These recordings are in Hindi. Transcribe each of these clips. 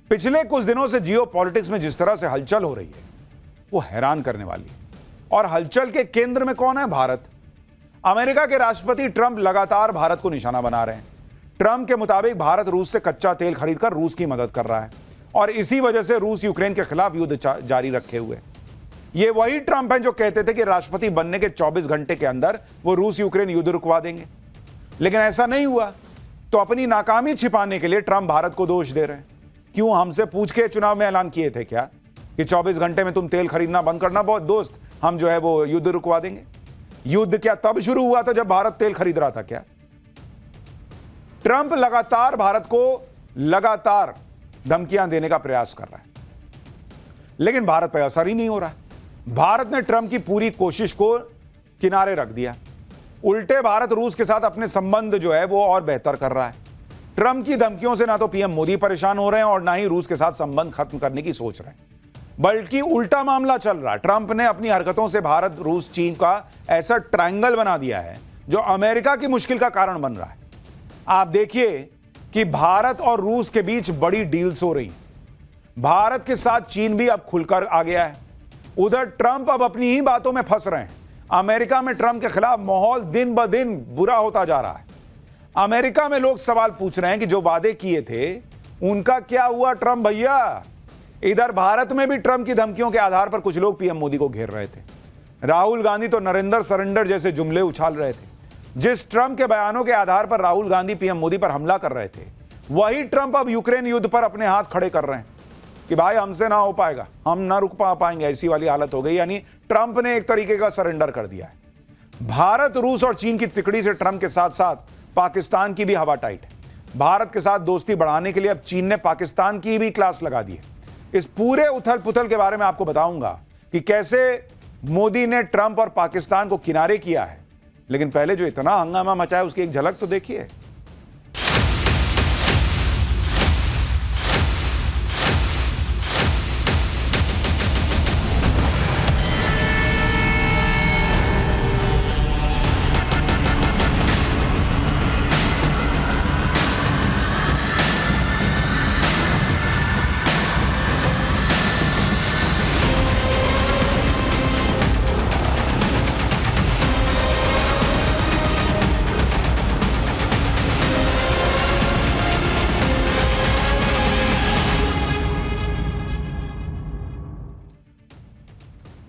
पिछले कुछ दिनों से जियो पॉलिटिक्स में जिस तरह से हलचल हो रही है वो हैरान करने वाली है। और हलचल के केंद्र में कौन है? भारत। अमेरिका के राष्ट्रपति ट्रंप लगातार भारत को निशाना बना रहे हैं। ट्रंप के मुताबिक भारत रूस से कच्चा तेल खरीदकर रूस की मदद कर रहा है और इसी वजह से रूस यूक्रेन के खिलाफ युद्ध जारी रखे हुए। ये वही ट्रंप हैं जो कहते थे कि राष्ट्रपति बनने के 24 घंटे के अंदर वो रूस यूक्रेन युद्ध रुकवा देंगे, लेकिन ऐसा नहीं हुआ। तो अपनी नाकामी छिपाने के लिए ट्रंप भारत को दोष दे रहे हैं। क्यों? हमसे पूछ के चुनाव में ऐलान किए थे क्या कि 24 घंटे में तुम तेल खरीदना बंद करना बहुत दोस्त, हम जो है वो युद्ध रुकवा देंगे। युद्ध क्या तब शुरू हुआ था जब भारत तेल खरीद रहा था क्या? ट्रंप लगातार भारत को लगातार धमकियां देने का प्रयास कर रहा है, लेकिन भारत पर असर ही नहीं हो रहा। भारत ने ट्रंप की पूरी कोशिश को किनारे रख दिया। उल्टे भारत रूस के साथ अपने संबंध जो है वो और बेहतर कर रहा है। ट्रंप की धमकियों से ना तो पीएम मोदी परेशान हो रहे हैं और ना ही रूस के साथ संबंध खत्म करने की सोच रहे हैं, बल्कि उल्टा मामला चल रहा है। ट्रंप ने अपनी हरकतों से भारत रूस चीन का ऐसा ट्रायंगल बना दिया है जो अमेरिका की मुश्किल का कारण बन रहा है। आप देखिए कि भारत और रूस के बीच बड़ी डील्स हो रही। भारत के साथ चीन भी अब खुलकर आ गया है। उधर ट्रंप अब अपनी ही बातों में फंस रहे हैं। अमेरिका में ट्रंप के खिलाफ माहौल दिन ब दिन बुरा होता जा रहा है। अमेरिका में लोग सवाल पूछ रहे हैं कि जो वादे किए थे उनका क्या हुआ ट्रंप भैया। इधर भारत में भी ट्रंप की धमकियों के आधार पर कुछ लोग पीएम मोदी को घेर रहे थे। राहुल गांधी तो नरेंद्र सरेंडर जैसे जुमले उछाल रहे थे। जिस ट्रंप के बयानों के आधार पर राहुल गांधी पीएम मोदी पर हमला कर रहे थे, वही ट्रंप अब यूक्रेन युद्ध पर अपने हाथ खड़े कर रहे हैं कि भाई हमसे ना हो पाएगा, हम ना रुक पाएंगे, ऐसी वाली हालत हो गई। यानी ट्रंप ने एक तरीके का सरेंडर कर दिया है। भारत, रूस और चीन की तिकड़ी से ट्रंप के साथ साथ पाकिस्तान की भी हवा टाइट है। भारत के साथ दोस्ती बढ़ाने के लिए अब चीन ने पाकिस्तान की भी क्लास लगा दी है। इस पूरे उथल पुथल के बारे में आपको बताऊंगा कि कैसे मोदी ने ट्रंप और पाकिस्तान को किनारे किया है। लेकिन पहले जो इतना हंगामा मचा है उसकी एक झलक तो देखिए।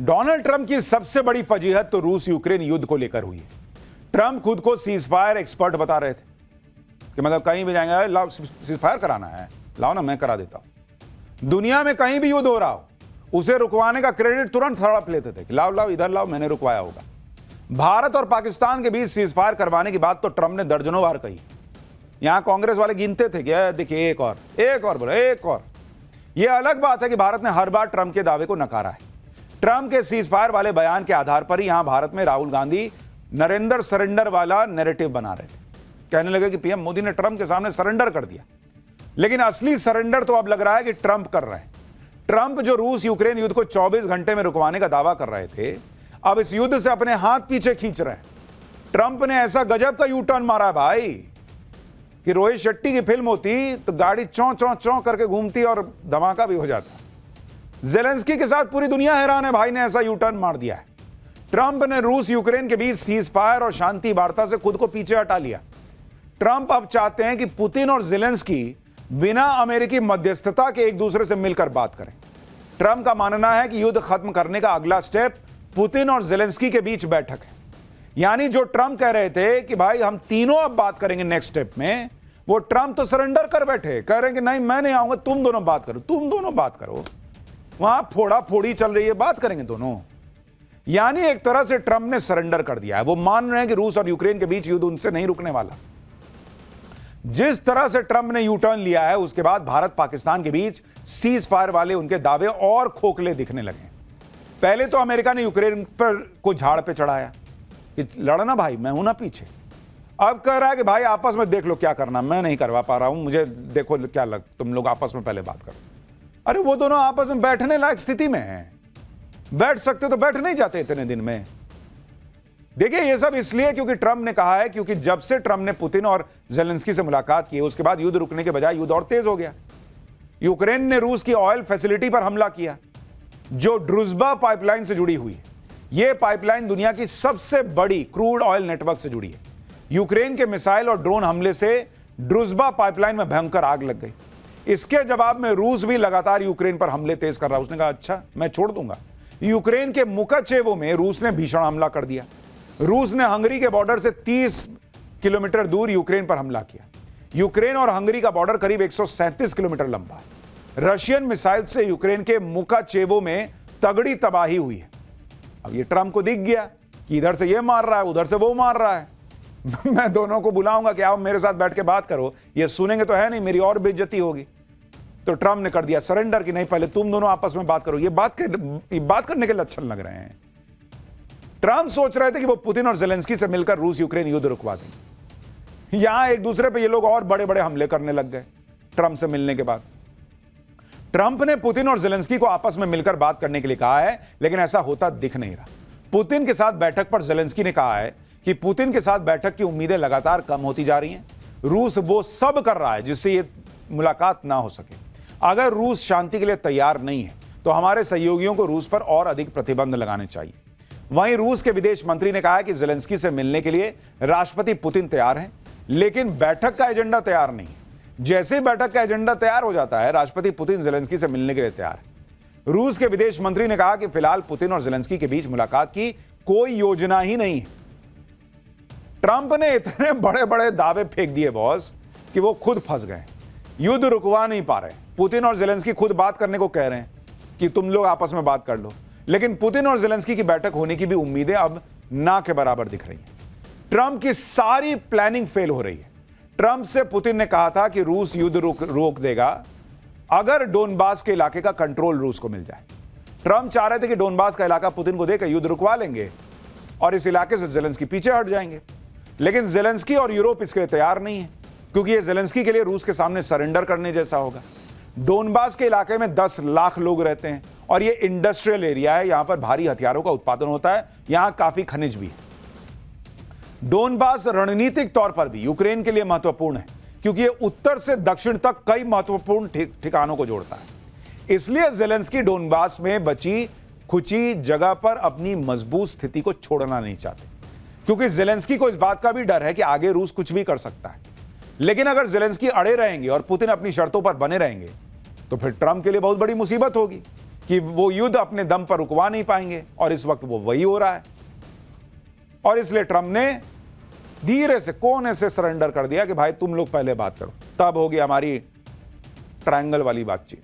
डोनाल्ड ट्रंप की सबसे बड़ी फजीहत तो रूस यूक्रेन युद्ध को लेकर हुई है। ट्रंप खुद को सीजफायर एक्सपर्ट बता रहे थे कि मतलब कहीं भी जाएंगे, लाओ सीजफायर कराना है, लाओ ना मैं करा देता हूं। दुनिया में कहीं भी युद्ध हो रहा हो उसे रुकवाने का क्रेडिट तुरंत हड़प लेते थे कि लाओ लाओ इधर लाओ, मैंने रुकवाया होगा। भारत और पाकिस्तान के बीच सीजफायर करवाने की बात तो ट्रंप ने दर्जनों बार कही। यहां कांग्रेस वाले गिनते थे कि देखिए एक और बोलो एक और। यह अलग बात है कि भारत ने हर बार ट्रंप के दावे को नकारा है। ट्रंप के सीजफायर वाले बयान के आधार पर ही यहां भारत में राहुल गांधी नरेंद्र सरेंडर वाला नैरेटिव बना रहे थे। कहने लगे कि पीएम मोदी ने ट्रंप के सामने सरेंडर कर दिया, लेकिन असली सरेंडर तो अब लग रहा है कि ट्रंप कर रहे हैं। ट्रंप जो रूस यूक्रेन युद्ध को 24 घंटे में रुकवाने का दावा कर रहे थे, अब इस युद्ध से अपने हाथ पीछे खींच रहे हैं। ट्रंप ने ऐसा गजब का यू टर्न मारा भाई कि रोहित शेट्टी की फिल्म होती तो गाड़ी चौं चौं चौं करके घूमती और धमाका भी हो जाता। ज़ेलेंस्की के साथ पूरी दुनिया हैरान है, भाई ने ऐसा यू टर्न मार दिया है। ट्रंप ने रूस यूक्रेन के बीच सीजफायर और शांति वार्ता से खुद को पीछे हटा लिया। ट्रंप अब चाहते हैं कि पुतिन और ज़ेलेंस्की बिना अमेरिकी मध्यस्थता के एक दूसरे से मिलकर बात करें। ट्रंप का मानना है कि युद्ध खत्म करने का अगला स्टेप पुतिन और ज़ेलेंस्की के बीच बैठक है। यानी जो ट्रंप कह रहे थे कि भाई हम तीनों अब बात करेंगे नेक्स्ट स्टेप में, वो ट्रंप तो सरेंडर कर बैठे, कह रहे हैं कि नहीं मैं नहीं आऊंगा, तुम दोनों बात करो। वहां फोड़ा फोड़ी चल रही है, बात करेंगे दोनों। यानी एक तरह से ट्रंप ने सरेंडर कर दिया है। वो मान रहे हैं कि रूस और यूक्रेन के बीच युद्ध उनसे नहीं रुकने वाला। जिस तरह से ट्रंप ने यू टर्न लिया है उसके बाद भारत पाकिस्तान के बीच सीज फायर वाले उनके दावे और खोखले दिखने लगे। पहले तो अमेरिका ने यूक्रेन पर को झाड़ पे चढ़ाया कि लड़ना भाई, मैं हूं ना पीछे। अब कह रहा है कि भाई आपस में देख लो क्या करना, मैं नहीं करवा पा रहा हूं, मुझे देखो क्या लग, तुम लोग आपस में पहले बात करो। अरे वो दोनों आपस में बैठने लायक स्थिति में हैं, बैठ सकते तो बैठ नहीं जाते इतने दिन में। देखिए ये सब इसलिए क्योंकि ट्रंप ने कहा है, क्योंकि जब से ट्रंप ने पुतिन और ज़ेलेंस्की से मुलाकात की उसके बाद युद्ध रुकने के बजाय युद्ध और तेज हो गया। यूक्रेन ने रूस की ऑयल फैसिलिटी पर हमला किया जो ड्रुजबा पाइपलाइन से जुड़ी हुई है। यह पाइपलाइन दुनिया की सबसे बड़ी क्रूड ऑयल नेटवर्क से जुड़ी है। यूक्रेन के मिसाइल और ड्रोन हमले से ड्रुजबा पाइपलाइन में भयंकर आग लग गई। इसके जवाब में रूस भी लगातार यूक्रेन पर हमले तेज कर रहा है। उसने कहा अच्छा मैं छोड़ दूंगा। यूक्रेन के मुकाचेवो में रूस ने भीषण हमला कर दिया। रूस ने हंगरी के बॉर्डर से 30 किलोमीटर दूर यूक्रेन पर हमला किया। यूक्रेन और हंगरी का बॉर्डर करीब 137 किलोमीटर लंबा है। रशियन मिसाइल से यूक्रेन के मुकाचेवो में तगड़ी तबाही हुई है। अब ये ट्रंप को दिख गया कि इधर से ये मार रहा है, उधर से वो मार रहा है। मैं दोनों को बुलाऊंगा कि आओ मेरे साथ बैठ के बात करो। ये सुनेंगे तो है नहीं, मेरी और बेइज्जती होगी। तो ट्रंप ने कर दिया सरेंडर कि नहीं पहले तुम दोनों आपस में बात करो। ये बात करने के लक्षण लग रहे हैं। ट्रंप सोच रहे थे कि वो पुतिन और जेलेंस्की से मिलकर रूस यूक्रेन युद्ध रुकवा देंगे। यहां एक दूसरे पे ये लोग और बड़े बड़े हमले करने लग गए। ट्रंप से मिलने के बाद ट्रंप ने पुतिन और जेलेंस्की को आपस में मिलकर बात करने के लिए कहा है, लेकिन ऐसा होता दिख नहीं रहा। पुतिन के साथ बैठक पर जेलेंस्की ने कहा है कि पुतिन के साथ बैठक की उम्मीदें लगातार कम होती जा रही हैं। रूस वो सब कर रहा है जिससे ये मुलाकात ना हो सके। अगर रूस शांति के लिए तैयार नहीं है तो हमारे सहयोगियों को रूस पर और अधिक प्रतिबंध लगाने चाहिए। वहीं रूस के विदेश मंत्री ने कहा है कि जेलेंस्की से मिलने के लिए राष्ट्रपति पुतिन तैयार हैं, लेकिन बैठक का एजेंडा तैयार नहीं है। जैसे ही बैठक का एजेंडा तैयार हो जाता है, राष्ट्रपति पुतिन जेलेंस्की से मिलने के लिए तैयार है। रूस के विदेश मंत्री ने कहा कि फिलहाल पुतिन और जेलेंस्की के बीच मुलाकात की कोई योजना ही नहीं है। ट्रंप ने इतने बड़े बड़े दावे फेंक दिए बॉस कि वो खुद फंस गए। युद्ध रुकवा नहीं पा रहे। पुतिन और जेलेंस्की खुद बात करने को कह रहे हैं कि तुम लोग आपस में बात कर लो, लेकिन पुतिन और जेलेंस्की की बैठक होने की भी उम्मीदें अब ना के बराबर दिख रही हैं। ट्रंप की सारी प्लानिंग फेल हो रही है। ट्रंप से पुतिन ने कहा था कि रूस युद्ध रोक देगा अगर डोनबास के इलाके का कंट्रोल रूस को मिल जाए। ट्रंप चाह रहे थे कि डोनबास का इलाका पुतिन को देकर युद्ध रुकवा लेंगे और इस इलाके से जेलेंस्की पीछे हट जाएंगे। लेकिन जेलेंस्की और यूरोप इसके लिए तैयार नहीं है, क्योंकि यह जेलेंस्की के लिए रूस के सामने सरेंडर करने जैसा होगा। डोनबास के इलाके में 10 लाख लोग रहते हैं और यह इंडस्ट्रियल एरिया है। यहां पर भारी हथियारों का उत्पादन होता है। यहां काफी खनिज भी है। डोनबास रणनीतिक तौर पर भी यूक्रेन के लिए महत्वपूर्ण है, क्योंकि यह उत्तर से दक्षिण तक कई महत्वपूर्ण ठिकानों को जोड़ता है। इसलिए जेलेंस्की डोनबास में बची खुची जगह पर अपनी मजबूत स्थिति को छोड़ना नहीं चाहते, क्योंकि जेलेंस्की को इस बात का भी डर है कि आगे रूस कुछ भी कर सकता है। लेकिन अगर जेलेंस्की अड़े रहेंगे और पुतिन अपनी शर्तों पर बने रहेंगे तो फिर ट्रंप के लिए बहुत बड़ी मुसीबत होगी कि वो युद्ध अपने दम पर रुकवा नहीं पाएंगे, और इस वक्त वो वही हो रहा है। और इसलिए ट्रंप ने धीरे से कोने से सरेंडर कर दिया कि भाई तुम लोग पहले बात करो। तब होगी हमारी ट्रायंगल वाली बातचीत।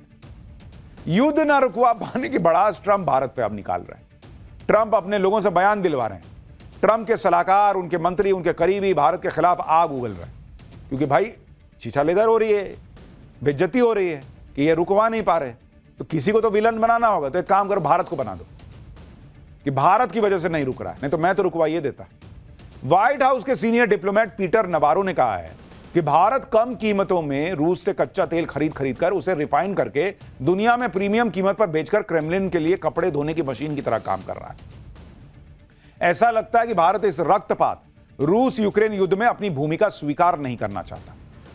युद्ध ना रुकवा पाने की भड़ास ट्रंप भारत पे अब निकाल रहे हैं। ट्रंप अपने लोगों से बयान दिलवा रहे हैं। ट्रंप के सलाहकार, उनके मंत्री, उनके करीबी भारत के खिलाफ आग उगल रहे हैं, क्योंकि भाई छीछालेदर हो रही है, बेइज्जती हो रही है कि ये रुकवा नहीं पा रहे। तो किसी को तो विलन बनाना होगा। तो एक काम करो, भारत को बना दो कि भारत की वजह से नहीं रुक रहा है, नहीं तो मैं तो रुकवाइए देता। व्हाइट हाउस के सीनियर डिप्लोमेट पीटर नवारो ने कहा है कि भारत कम कीमतों में रूस से कच्चा तेल खरीद कर उसे रिफाइन करके दुनिया में प्रीमियम कीमत पर बेचकर क्रेमलिन के लिए कपड़े धोने की मशीन की तरह काम कर रहा है। ऐसा लगता है कि भारत इस रक्तपात रूस यूक्रेन युद्ध में अपनी भूमिका स्वीकार नहीं करना चाहता।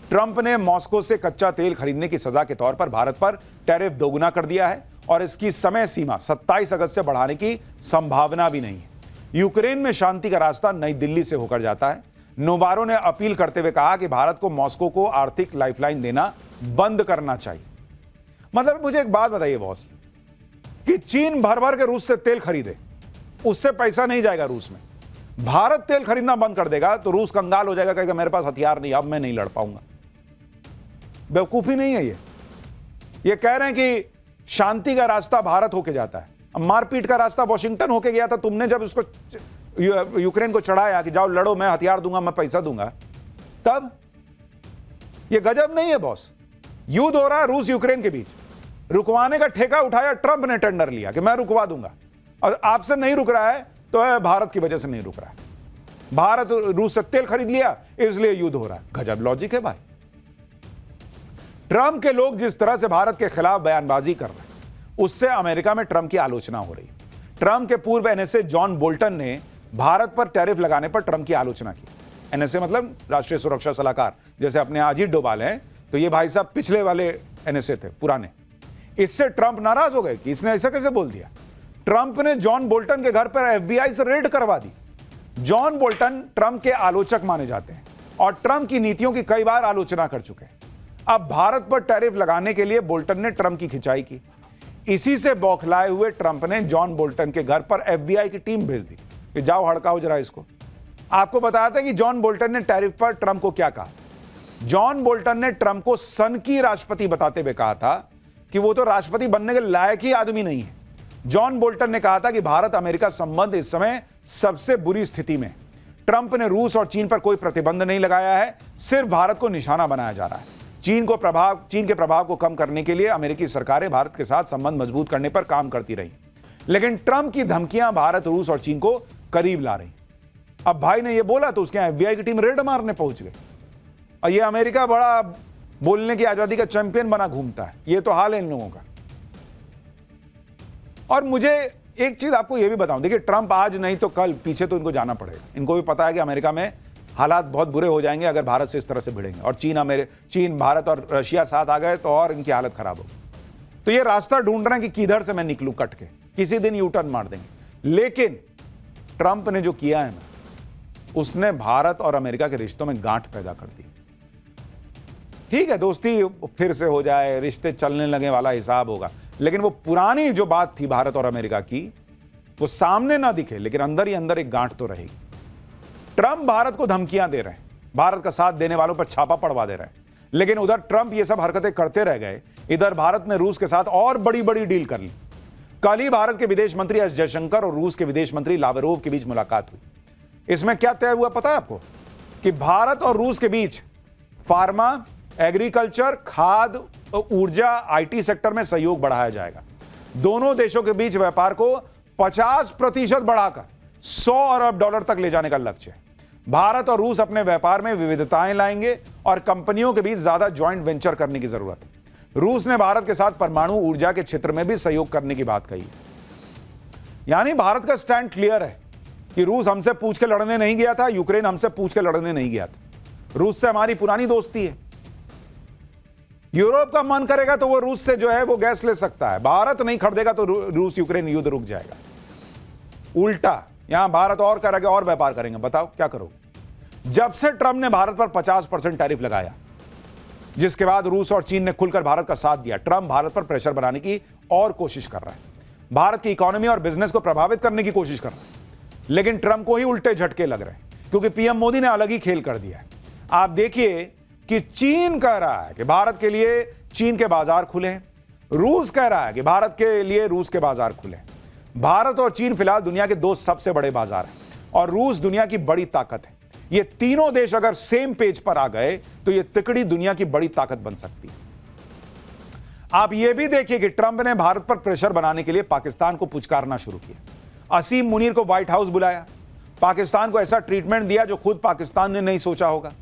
ट्रंप ने मॉस्को से कच्चा तेल खरीदने की सजा के तौर पर भारत पर टैरिफ दोगुना कर दिया है और इसकी समय सीमा 27 अगस्त से बढ़ाने की संभावना भी नहीं है। यूक्रेन में शांति का रास्ता नई दिल्ली से होकर जाता है। नोवारो ने अपील करते हुए कहा कि भारत को मॉस्को को आर्थिक लाइफलाइन देना बंद करना चाहिए। मतलब मुझे एक बात बताइए बॉस, कि चीन भर भर के रूस से तेल खरीदे, उससे पैसा नहीं जाएगा रूस में। भारत तेल खरीदना बंद कर देगा तो रूस कंगाल हो जाएगा, कहेगा मेरे पास हथियार नहीं, अब मैं नहीं लड़ पाऊंगा। बेवकूफी नहीं है ये कह रहे हैं कि शांति का रास्ता भारत होके जाता है। अब मारपीट का रास्ता वॉशिंगटन होके गया था। तुमने जब उसको यूक्रेन को चढ़ाया कि जाओ लड़ो, मैं हथियार दूंगा, मैं पैसा दूंगा, तब ये गजब नहीं है बॉस। युद्ध हो रहा है रूस यूक्रेन के बीच, रुकवाने का ठेका उठाया ट्रंप ने, टेंडर लिया कि मैं रुकवा दूंगा, और आपसे नहीं रुक रहा है तो भारत की वजह से नहीं रुक रहा है। भारत रूस से तेल खरीद लिया इसलिए युद्ध हो रहा है। गजब लॉजिक है भाई। ट्रंप के लोग जिस तरह से भारत के खिलाफ बयानबाजी कर रहे हैं, उससे अमेरिका में ट्रंप की आलोचना हो रही है। ट्रंप के पूर्व एनएसए जॉन बोल्टन ने भारत पर टैरिफ लगाने पर ट्रंप की आलोचना की। एनएसए मतलब राष्ट्रीय सुरक्षा सलाहकार, जैसे अपने अजीत डोभाल हैं, तो ये भाई साहब पिछले वाले एनएसए थे पुराने। इससे ट्रंप नाराज हो गए कि इसने ऐसा कैसे बोल दिया। ट्रंप ने जॉन बोल्टन के घर पर एफबीआई से रेड करवा दी। जॉन बोल्टन ट्रंप के आलोचक माने जाते हैं और ट्रंप की नीतियों की कई बार आलोचना कर चुके हैं। अब भारत पर टैरिफ लगाने के लिए बोल्टन ने ट्रंप की खिंचाई की। इसी से बौखलाए हुए ट्रंप ने जॉन बोल्टन के घर पर एफबीआई की टीम भेज दी कि जाओ हड़काओ जरा इसको। आपको बताया था कि जॉन बोल्टन ने टैरिफ पर ट्रंप को क्या कहा। जॉन बोल्टन ने ट्रंप को सन की राष्ट्रपति बताते हुए कहा था कि वो तो राष्ट्रपति बनने के लायक ही आदमी नहीं है। जॉन बोल्टन ने कहा था कि भारत अमेरिका संबंध इस समय सबसे बुरी स्थिति में। ट्रंप ने रूस और चीन पर कोई प्रतिबंध नहीं लगाया है, सिर्फ भारत को निशाना बनाया जा रहा है। चीन के प्रभाव को कम करने के लिए अमेरिकी सरकारें भारत के साथ संबंध मजबूत करने पर काम करती रही, लेकिन ट्रंप की धमकियां भारत, रूस और चीन को करीब ला रही। अब भाई ने यह बोला तो उसके एफबीआई की टीम रेड मारने पहुंच गई। और यह अमेरिका बड़ा बोलने की आजादी का चैंपियन बना घूमता है। यह तो हाल है इन लोगों का। और मुझे एक चीज आपको यह भी बताऊं, देखिए ट्रंप आज नहीं तो कल पीछे तो इनको जाना पड़ेगा। इनको भी पता है कि अमेरिका में हालात बहुत बुरे हो जाएंगे अगर भारत से इस तरह से भिड़ेंगे, और चीन, भारत और रशिया साथ आ गए तो और इनकी हालत खराब होगी। तो ये रास्ता ढूंढ रहे हैं कि किधर से मैं निकलूं कट के, किसी दिन यू टर्न मार देंगे। लेकिन ट्रंप ने जो किया है ना, उसने भारत और अमेरिका के रिश्तों में गांठ पैदा कर दी। ठीक है, दोस्ती फिर से हो जाए, रिश्ते चलने लगे वाला हिसाब होगा, लेकिन वो पुरानी जो बात थी भारत और अमेरिका की, वो सामने ना दिखे लेकिन अंदर ही अंदर एक गांठ तो रहेगी। ट्रंप भारत को धमकियां दे रहे हैं, भारत का साथ देने वालों पर छापा पड़वा दे रहे हैं, लेकिन उधर ट्रंप ये सब हरकतें करते रह गए, इधर भारत ने रूस के साथ और बड़ी बड़ी डील कर ली। कल ही भारत के विदेश मंत्री एस जयशंकर और रूस के विदेश मंत्री लावरोव के बीच मुलाकात हुई। इसमें क्या तय हुआ पता है आपको? कि भारत और रूस के बीच फार्मा, एग्रीकल्चर, खाद्य, ऊर्जा, आईटी सेक्टर में सहयोग बढ़ाया जाएगा। दोनों देशों के बीच व्यापार को 50% बढ़ाकर $100 अरब तक ले जाने का लक्ष्य है। भारत और रूस अपने व्यापार में विविधताएं लाएंगे और कंपनियों के बीच ज्यादा ज्वाइंट वेंचर करने की जरूरत है। रूस ने भारत के साथ परमाणु ऊर्जा के क्षेत्र में भी सहयोग करने की बात कही है। यानी भारत का स्टैंड क्लियर है कि रूस हमसे पूछ के लड़ने नहीं गया था, यूक्रेन हमसे पूछ के लड़ने नहीं गया था। रूस से हमारी पुरानी दोस्ती है। यूरोप का मन करेगा तो वो रूस से जो है वो गैस ले सकता है, भारत नहीं खरीदेगा तो रूस यूक्रेन युद्ध रुक जाएगा। उल्टा यहां भारत और करेगा और व्यापार करेंगे। बताओ क्या करोगे? जब से ट्रंप ने भारत पर 50% टैरिफ लगाया, जिसके बाद रूस और चीन ने खुलकर भारत का साथ दिया, ट्रंप भारत पर प्रेशर बनाने की और कोशिश कर रहा है, भारत की इकोनॉमी और बिजनेस को प्रभावित करने की कोशिश कर रहा है। लेकिन ट्रंप को ही उल्टे झटके लग रहे हैं, क्योंकि पीएम मोदी ने अलग ही खेल कर दिया है। आप देखिए कि चीन कह रहा है कि भारत के लिए चीन के बाजार खुले, रूस कह रहा है कि भारत के लिए रूस के बाजार खुले। भारत और चीन फिलहाल दुनिया के 2 सबसे बड़े बाजार हैं और रूस दुनिया की बड़ी ताकत है। ये तीनों देश अगर सेम पेज पर आ गए तो ये तिकड़ी दुनिया की बड़ी ताकत बन सकती है। आप ये भी देखिए कि ट्रंप ने भारत पर प्रेशर बनाने के लिए पाकिस्तान को पुचकारना शुरू किया। असीम मुनीर को व्हाइट हाउस बुलाया, पाकिस्तान को ऐसा ट्रीटमेंट दिया जो खुद पाकिस्तान ने नहीं सोचा होगा।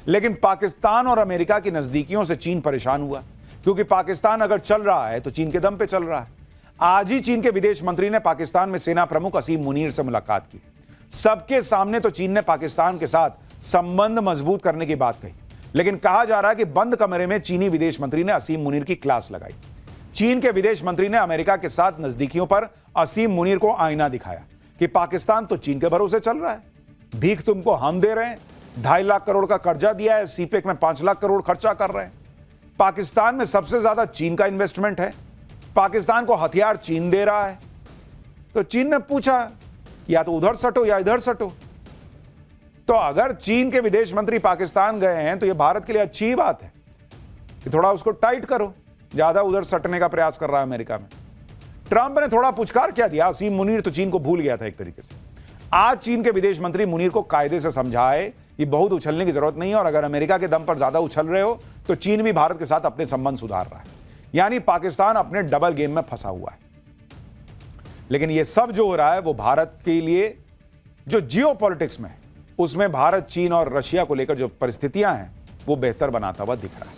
लेकिन पाकिस्तान और अमेरिका की नजदीकियों से चीन परेशान हुआ, क्योंकि पाकिस्तान अगर चल रहा है तो चीन के दम पे चल रहा है। आज ही चीन के विदेश मंत्री ने पाकिस्तान में सेना प्रमुख असीम मुनीर से मुलाकात की। सबके सामने तो चीन ने पाकिस्तान के साथ संबंध मजबूत करने की बात कही, लेकिन कहा जा रहा है कि बंद कमरे में चीनी विदेश मंत्री ने असीम मुनीर की क्लास लगाई। चीन के विदेश मंत्री ने अमेरिका के साथ नजदीकियों पर असीम मुनीर को आईना दिखाया कि पाकिस्तान तो चीन के भरोसे चल रहा है, भीख तुमको हम दे रहे हैं, 2.5 लाख करोड़ का कर्जा दिया है, सीपेक में 5 लाख करोड़ खर्चा कर रहे हैं। पाकिस्तान में सबसे ज्यादा चीन का इन्वेस्टमेंट है, पाकिस्तान को हथियार चीन दे रहा है। तो चीन ने पूछा या तो उधर सटो या इधर सटो। तो अगर चीन के विदेश मंत्री पाकिस्तान गए हैं तो यह भारत के लिए अच्छी ही बात है कि थोड़ा उसको टाइट करो, ज्यादा उधर सटने का प्रयास कर रहा है अमेरिका में। ट्रंप ने थोड़ा पुचकार क्या दिया, असीम मुनीर तो चीन को भूल गया था एक तरीके से। आज चीन के विदेश मंत्री मुनीर को कायदे से समझाए कि बहुत उछलने की जरूरत नहीं है, और अगर अमेरिका के दम पर ज्यादा उछल रहे हो तो चीन भी भारत के साथ अपने संबंध सुधार रहा है। यानी पाकिस्तान अपने डबल गेम में फंसा हुआ है। लेकिन यह सब जो हो रहा है वो भारत के लिए जो जियोपॉलिटिक्स में, उसमें भारत, चीन और रशिया को लेकर जो परिस्थितियां हैं वो बेहतर बनाता हुआ दिख रहा है।